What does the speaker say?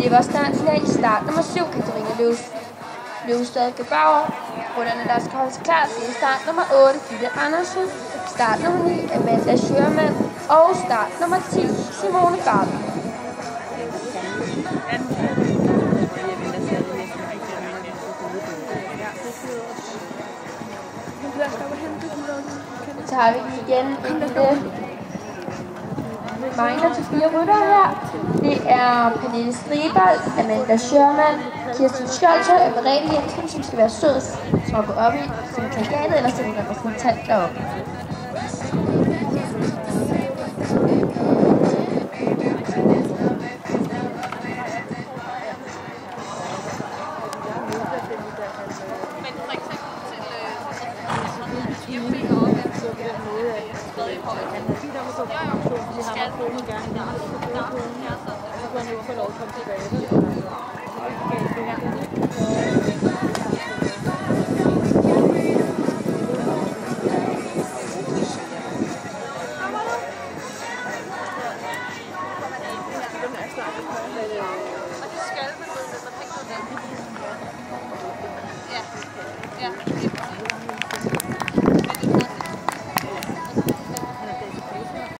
Det var start nummer 7, Katarina Løvstad Gebauer. Rytterne, der skal holde sig klar, det er start nummer 8, Gitte Andersen, start nummer 9, Amanda Schørmann, og start nummer 10, Simone Garden. Så har vi igen en miner til 4 ryttere her. Det er Pernille Stribold, Amanda Schørmann, Kirsten Scholzer og Merete Jensen, som skal være sød og gå op i sekretariatet eller sætte en repræsentant deroppe. Ja.